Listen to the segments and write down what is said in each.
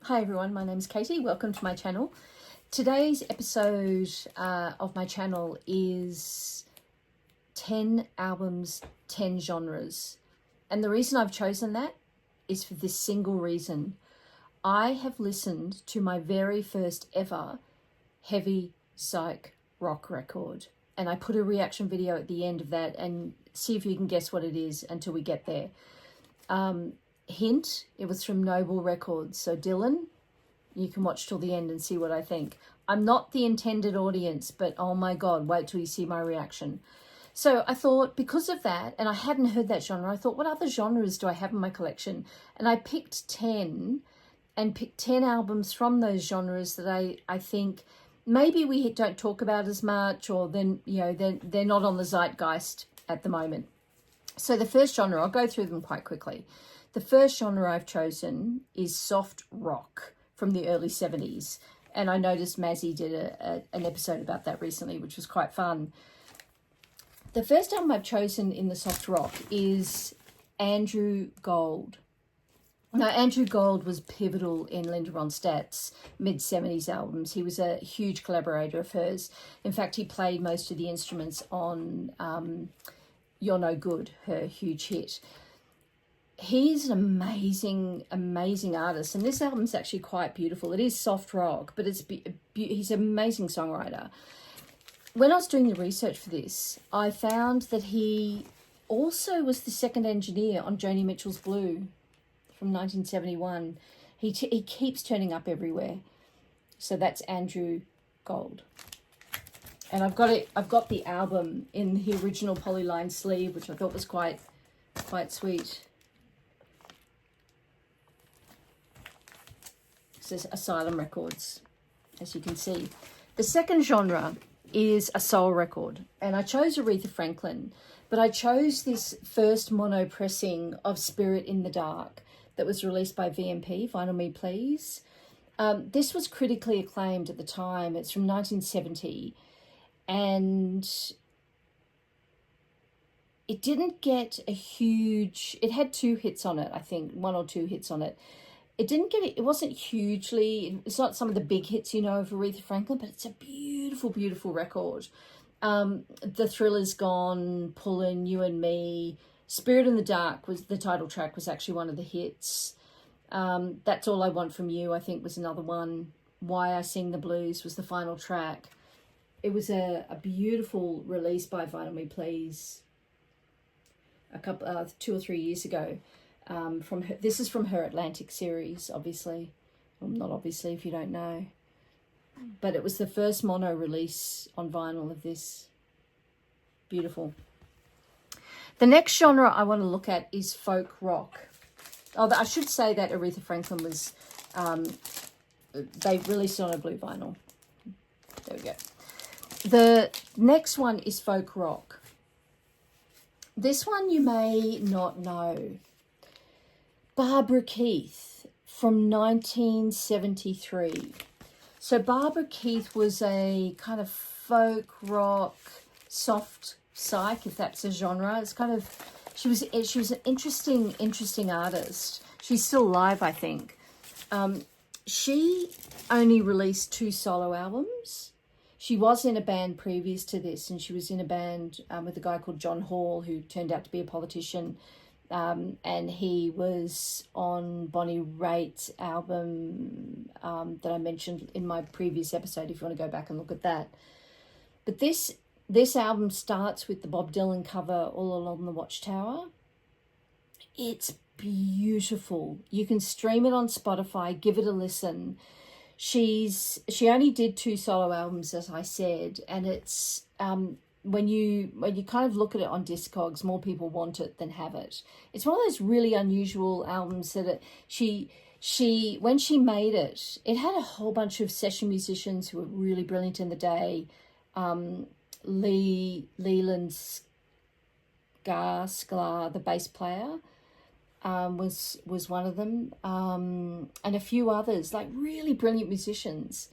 Hi everyone, my name's Katie. Welcome to my channel. Today's episode of my channel is 10 albums, 10 genres. And the reason I've chosen that is for this single reason. I have listened to my very first ever Heavy Psych Rock record. And I put a reaction video at the end of that and see if you can guess what it is until we get there. Hint, it was from Noble Records. So Dylan, you can watch till the end and see what I think. I'm not the intended audience, but oh my God, wait till you see my reaction. So I thought because of that, and I hadn't heard that genre, I thought, what other genres do I have in my collection? And I picked 10 and picked 10 albums from those genres that I think maybe we don't talk about as much, or then, you know, they're not on the zeitgeist at the moment. So the first genre, I'll go through them quite quickly. The first genre I've chosen is soft rock from the early 70s. And I noticed Mazzy did an episode about that recently, which was quite fun. The first album I've chosen in the soft rock is Andrew Gold. Now, Andrew Gold was pivotal in Linda Ronstadt's mid-70s albums. He was a huge collaborator of hers. In fact, he played most of the instruments on You're No Good, her huge hit. He's an amazing artist, and this album's actually quite beautiful. It is soft rock, but he's an amazing songwriter. When I was doing the research for this, I found that he also was the second engineer on Joni Mitchell's Blue from 1971. He keeps turning up everywhere. So that's Andrew Gold. And I've got the album in the original polyline sleeve, which I thought was quite sweet. This is Asylum Records, as you can see. The second genre is a soul record, and I chose Aretha Franklin, but I chose this first mono pressing of Spirit in the Dark that was released by VMP, Vinyl Me Please. This was critically acclaimed at the time. It's from 1970, and it didn't get a huge... It had 2 hits on it, I think, 1 or 2 hits on it. It wasn't hugely, it's not some of the big hits, you know, of Aretha Franklin, but it's a beautiful, beautiful record. The Thriller's Gone, Pullin', You and Me, Spirit in the Dark was the title track, was actually one of the hits. That's All I Want From You, I think, was another one. Why I Sing the Blues was the final track. It was a beautiful release by Vinyl Me Please a couple 2 or 3 years ago. From her, this is from her Atlantic series, obviously. Well, not obviously if you don't know. But it was the first mono release on vinyl of this. Beautiful. The next genre I want to look at is folk rock. Oh, I should say that Aretha Franklin was... they released it on a blue vinyl. There we go. The next one is folk rock. This one you may not know. Barbara Keith from 1973. So Barbara Keith was a kind of folk rock, soft psych, if that's a genre. It's kind of, she was an interesting artist. She's still alive, I think. She only released 2 solo albums. She was in a band previous to this, and she was in a band with a guy called John Hall, who turned out to be a politician. And he was on Bonnie Raitt's album that I mentioned in my previous episode, if you want to go back and look at that. But this album starts with the Bob Dylan cover, All Along the Watchtower. It's beautiful. You can stream it on Spotify, give it a listen. She only did 2 solo albums, as I said, and it's... When you kind of look at it on Discogs, more people want it than have it. It's one of those really unusual albums that when she made it, it had a whole bunch of session musicians who were really brilliant in the day. Leland Sklar, the bass player, was one of them, and a few others, like really brilliant musicians.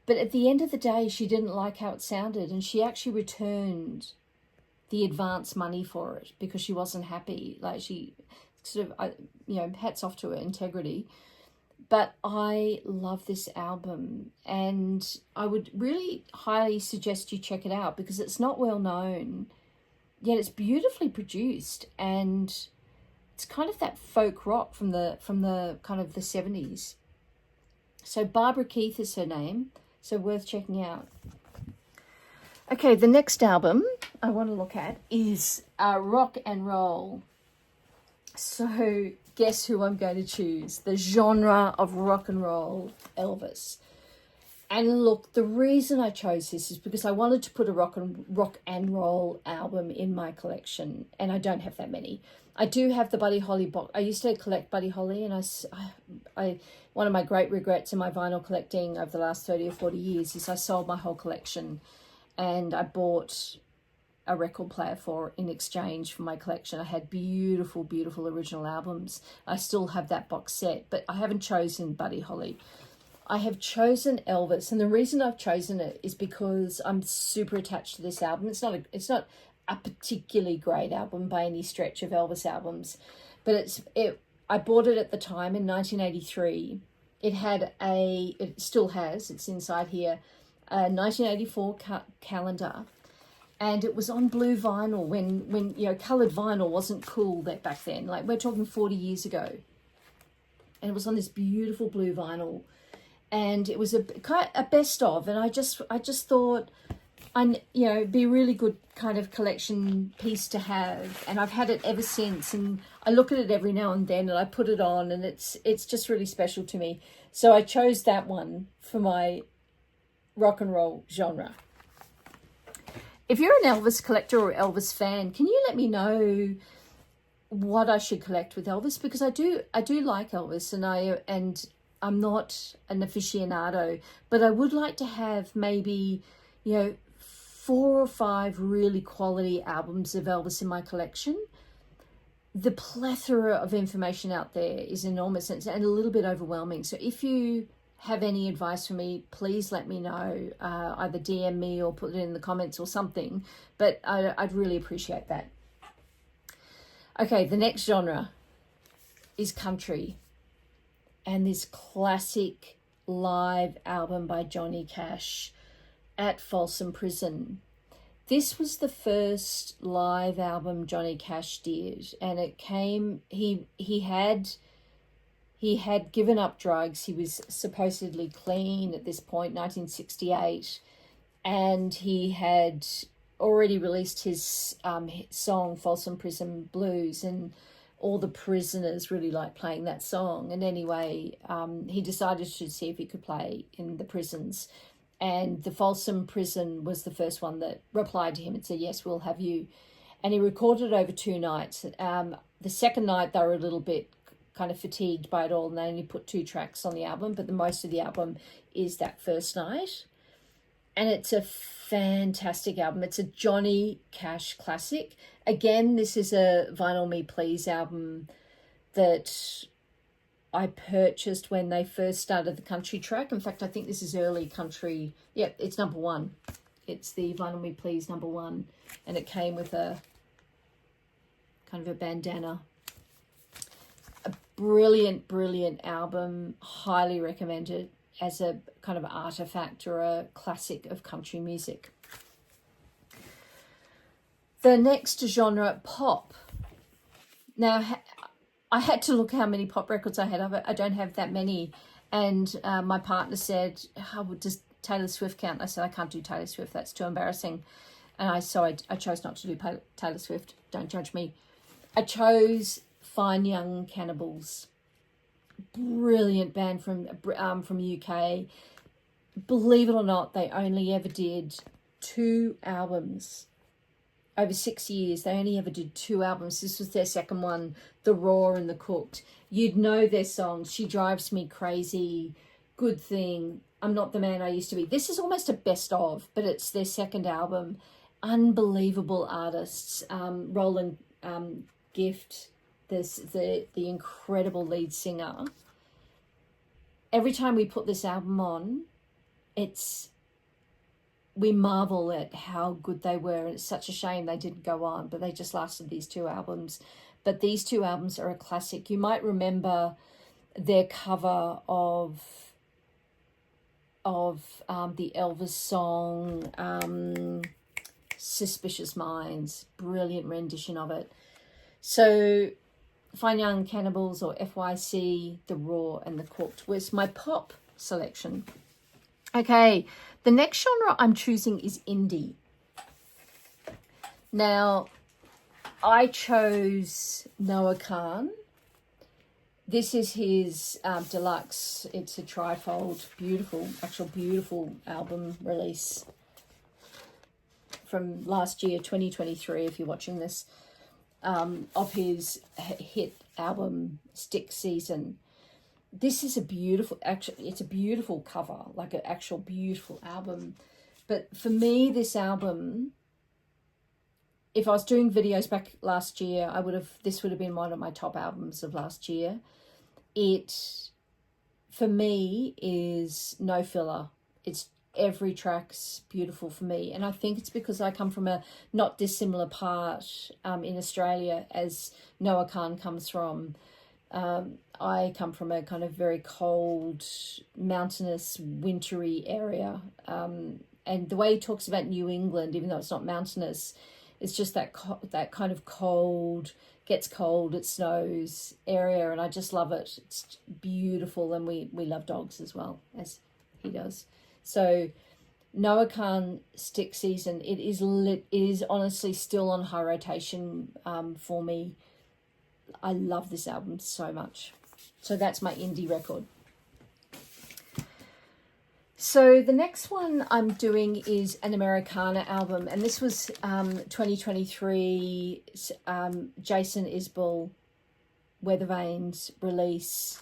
But at the end of the day, she didn't like how it sounded, and she actually returned the advance money for it because she wasn't happy. Like, she sort of, hats off to her integrity. But I love this album, and I would really highly suggest you check it out because it's not well known, yet it's beautifully produced, and it's kind of that folk rock from the kind of the 70s. So Barbara Keith is her name, so worth checking out. Okay, the next album I want to look at is Rock and Roll. So guess who I'm going to choose? The genre of rock and roll, Elvis. And look, the reason I chose this is because I wanted to put a rock and roll album in my collection, and I don't have that many. I do have the Buddy Holly box. I used to collect Buddy Holly, and I one of my great regrets in my vinyl collecting over the last 30 or 40 years is I sold my whole collection, and I bought a record player in exchange for my collection. I had beautiful, beautiful original albums. I still have that box set, but I haven't chosen Buddy Holly. I have chosen Elvis, and the reason I've chosen it is because I'm super attached to this album. It's not a particularly great album by any stretch of Elvis albums, but I bought it at the time in 1983. It still has, it's inside here, a 1984 calendar. And it was on blue vinyl when coloured vinyl wasn't cool back then. Like, we're talking 40 years ago. And it was on this beautiful blue vinyl. And it was a best of. And I just thought, be a really good kind of collection piece to have. And I've had it ever since. And I look at it every now and then, and I put it on, and it's just really special to me. So I chose that one for my rock and roll genre. If you're an Elvis collector or Elvis fan, can you let me know what I should collect with Elvis? Because I do like Elvis, and I'm not an aficionado, but I would like to have maybe 4 or 5 really quality albums of Elvis in my collection. The plethora of information out there is enormous and a little bit overwhelming. So if you have any advice for me, please let me know. Either DM me or put it in the comments or something. But I'd really appreciate that. Okay, the next genre is country. And this classic live album by Johnny Cash, At Folsom Prison. This was the first live album Johnny Cash did. And it came, he had given up drugs. He was supposedly clean at this point, 1968. And he had already released his song, Folsom Prison Blues. And all the prisoners really liked playing that song. And anyway, he decided to see if he could play in the prisons. And the Folsom Prison was the first one that replied to him and said, yes, we'll have you. And he recorded over 2 nights. The second night, they were a little bit kind of fatigued by it all, and they only put 2 tracks on the album, but the most of the album is that first night. And it's a fantastic album. It's a Johnny Cash classic. Again, this is a Vinyl Me Please album that I purchased when they first started the country track. In fact, I think this is early country. Yeah, it's number 1. It's the Vinyl Me Please number 1. And it came with a kind of a bandana. A brilliant, brilliant album. Highly recommended as a kind of artifact or a classic of country music. The next genre, pop. Now, I had to look how many pop records I had of it. I don't have that many. And my partner said, does Taylor Swift count? I said, I can't do Taylor Swift. That's too embarrassing. And I chose not to do Taylor Swift. Don't judge me. I chose Fine Young Cannibals. Brilliant band from UK. Believe it or not, they only ever did 2 albums. Over 6 years, they only ever did 2 albums. This was their second one, The Raw and The Cooked. You'd know their songs. She Drives Me Crazy, Good Thing, I'm Not the Man I Used to Be. This is almost a best of, but it's their second album. Unbelievable artists. Roland Gift, the incredible lead singer. Every time we put this album on, we marvel at how good they were. And it's such a shame they didn't go on, but they just lasted these 2 albums. But these 2 albums are a classic. You might remember their cover of the Elvis song, Suspicious Minds. Brilliant rendition of it. So Fine Young Cannibals, or FYC, The Raw and The Cooked was my pop selection. Okay, the next genre I'm choosing is indie. Now, I chose Noah Kahan. This is his deluxe. It's a trifold, beautiful album release from last year, 2023, if you're watching this, of his hit album, Stick Season. This is a beautiful, actually, it's a beautiful cover, like an actual beautiful album. But for me, this album, if I was doing videos back last year, this would have been one of my top albums of last year. It, for me, is no filler. It's every track's beautiful for me. And I think it's because I come from a not dissimilar part in Australia as Noah Kahan comes from. I come from a kind of very cold, mountainous, wintry area. And the way he talks about New England, even though it's not mountainous, it's just that kind of cold, gets cold, it snows area, and I just love it. It's beautiful, and we love dogs as well, as he does. So Noah Kahan, Stick Season, it is honestly still on high rotation for me. I love this album so much. So that's my indie record. So the next one I'm doing is an Americana album, and this was 2023 Jason Isbell, Weather Vanes release.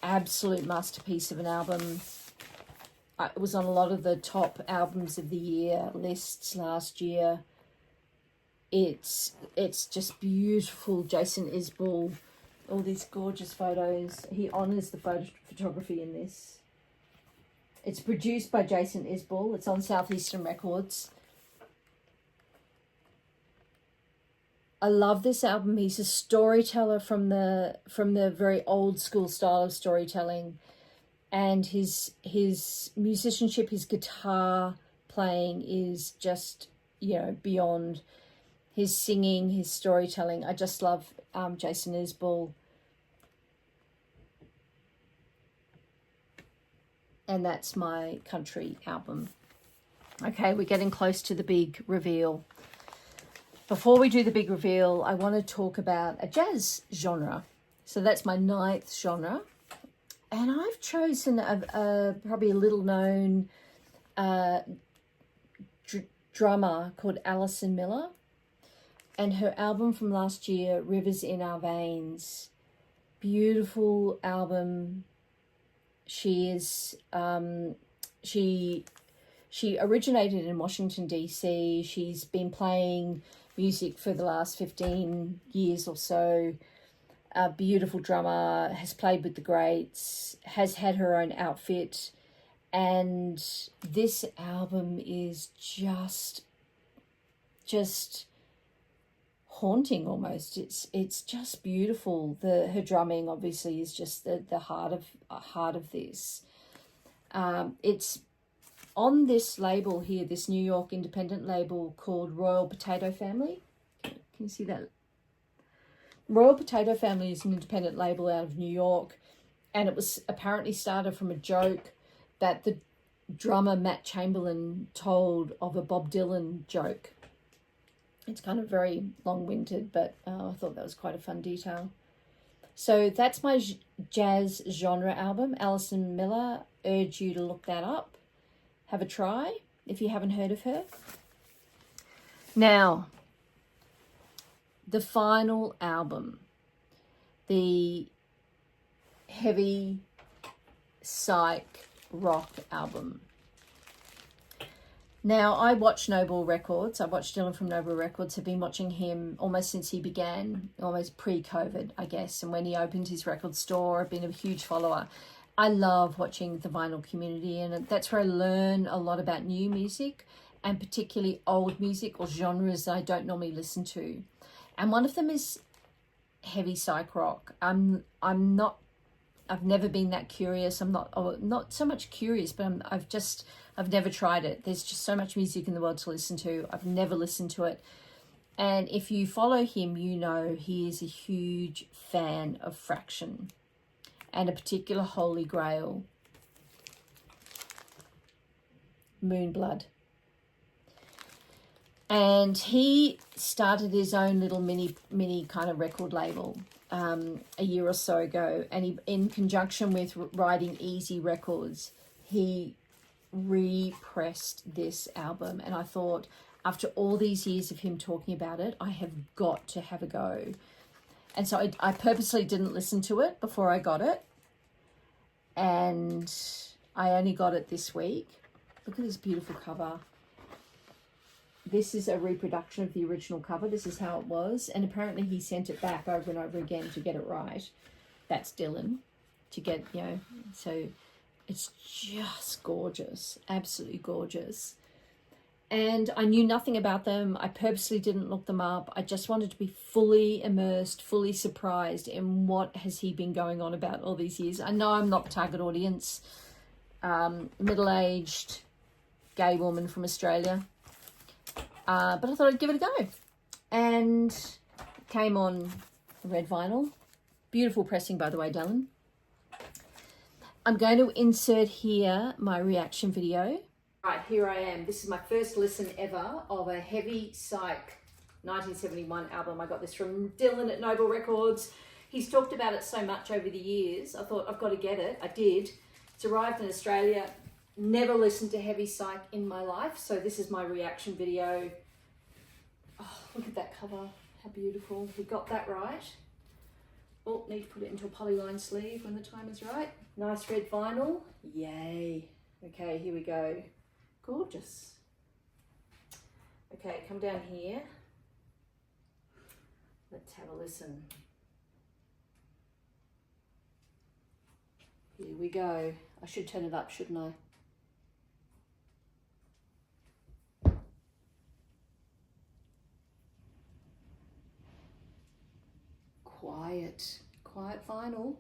Absolute masterpiece of an album. It was on a lot of the top albums of the year lists last year. It's just beautiful. Jason Isbell, all these gorgeous photos. He honors the photography in this. It's produced by Jason Isbell. It's on Southeastern Records. I love this album. He's a storyteller from the very old school style of storytelling, and his musicianship, his guitar playing is just, beyond. His singing, his storytelling. I just love Jason Isbell. And that's my country album. Okay, we're getting close to the big reveal. Before we do the big reveal, I want to talk about a jazz genre. So that's my 9th genre. And I've chosen a probably a little known drummer called Alison Miller. And her album from last year, Rivers in Our Veins. Beautiful album. She is she originated in Washington, D.C. She's been playing music for the last 15 years or so. A beautiful drummer, has played with the greats, has had her own outfit, and this album is just haunting almost. It's just beautiful. Her drumming obviously is just the heart of this. It's on this label here, this New York independent label called Royal Potato Family. Can you see that? Royal Potato Family is an independent label out of New York, and it was apparently started from a joke that the drummer Matt Chamberlain told of a Bob Dylan joke. It's kind of very long-winded, but I thought that was quite a fun detail. So that's my jazz genre album, Alison Miller. Urge you to look that up. Have a try if you haven't heard of her. Now, the final album, the Heavy Psych Rock album. Now, I watch Noble Records. I watched Dylan from Noble Records. I've been watching him almost since he began, almost pre-COVID, I guess. And when he opened his record store, I've been a huge follower. I love watching the vinyl community, and that's where I learn a lot about new music, and particularly old music or genres that I don't normally listen to. And one of them is Heavy Psych Rock. I'm not, I've never been that curious. I'm not, oh, not so much curious, but I've never tried it. There's just so much music in the world to listen to. I've never listened to it. And if you follow him, you know he is a huge fan of Fraction and a particular Holy Grail, Moonblood. And he started his own little mini kind of record label a year or so ago. And he, in conjunction with writing Easy Records, he repressed this album. And I thought, after all these years of him talking about it, I have got to have a go. And so I purposely didn't listen to it before I got it. And I only got it this week. Look at this beautiful cover. This is a reproduction of the original cover. This is how it was. And apparently he sent it back over and over again to get it right. That's Dylan. To get, you know, so it's just gorgeous. Absolutely gorgeous. And I knew nothing about them. I purposely didn't look them up. I just wanted to be fully immersed, fully surprised in what has he been going on about all these years. I know I'm not the target audience. Middle-aged gay woman from Australia. But I thought I'd give it a go. And came on red vinyl. Beautiful pressing, by the way, Dylan. I'm going to insert here my reaction video. Right, here I am. This is my first listen ever of a Heavy Psych 1971 album. I got this from Dylan at Noble Records. He's talked about it so much over the years. I thought, I've got to get it. I did. It's arrived in Australia. Never listened to Heavy Psych in my life, so this is my reaction video. Oh, look at that cover. How beautiful. We got that right. Oh, need to put it into a polyline sleeve when the time is right. Nice red vinyl. Yay. Okay, here we go. Gorgeous. Okay, come down here. Let's have a listen. Here we go. I should turn it up, shouldn't I? Quiet vinyl.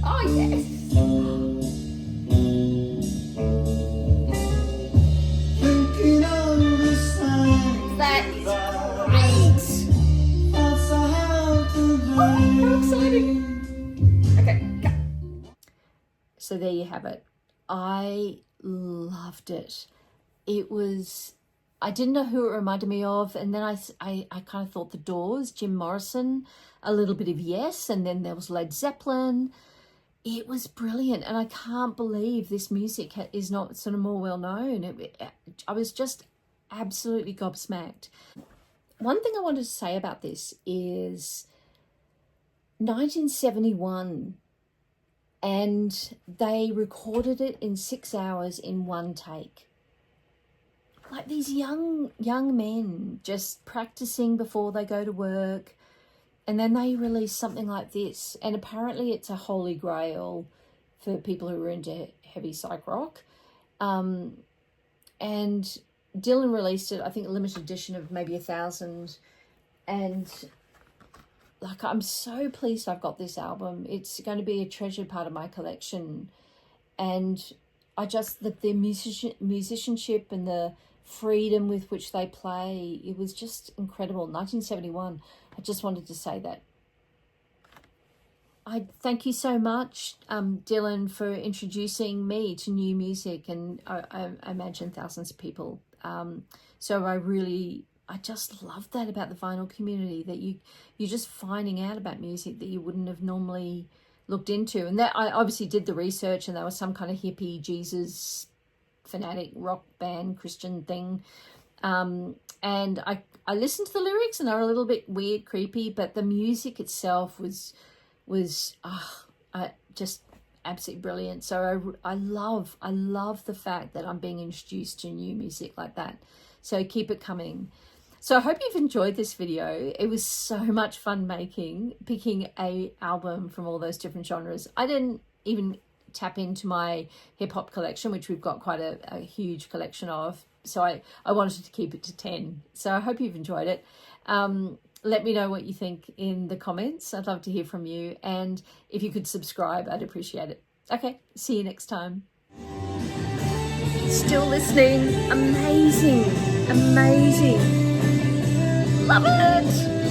Oh yes! That is great! Oh, how exciting! Okay, go. So there you have it. I loved it. It was, I didn't know who it reminded me of, and then I kind of thought The Doors, Jim Morrison, a little bit of Yes, and then there was Led Zeppelin. It was brilliant, and I can't believe this music is not sort of more well known. I was just absolutely gobsmacked. One thing I wanted to say about this is 1971, and they recorded it in 6 hours in one take. Like these young men just practicing before they go to work, and then they release something like this. And apparently it's a holy grail for people who are into heavy psych rock. And Dylan released it, I think, a limited edition of maybe 1,000. And like, I'm so pleased I've got this album. It's going to be a treasured part of my collection. And I just, the musicianship and the freedom with which they play, it was just incredible. 1971. I just wanted to say that. I thank you so much, Dylan, for introducing me to new music, and I imagine thousands of people. So I just love that about the vinyl community, that you're just finding out about music that you wouldn't have normally looked into. And that I obviously did the research, and there was some kind of hippie Jesus fanatic rock band Christian thing. And I listened to the lyrics, and they were a little bit weird, creepy, but the music itself was just absolutely brilliant. So I love the fact that I'm being introduced to new music like that. So keep it coming. So I hope you've enjoyed this video. It was so much fun picking a album from all those different genres. I didn't even tap into my hip hop collection, which we've got quite a huge collection of. So I wanted to keep it to 10. So I hope you've enjoyed it. Let me know what you think in the comments. I'd love to hear from you. And if you could subscribe, I'd appreciate it. Okay, see you next time. Still listening. Amazing. Amazing. Love it.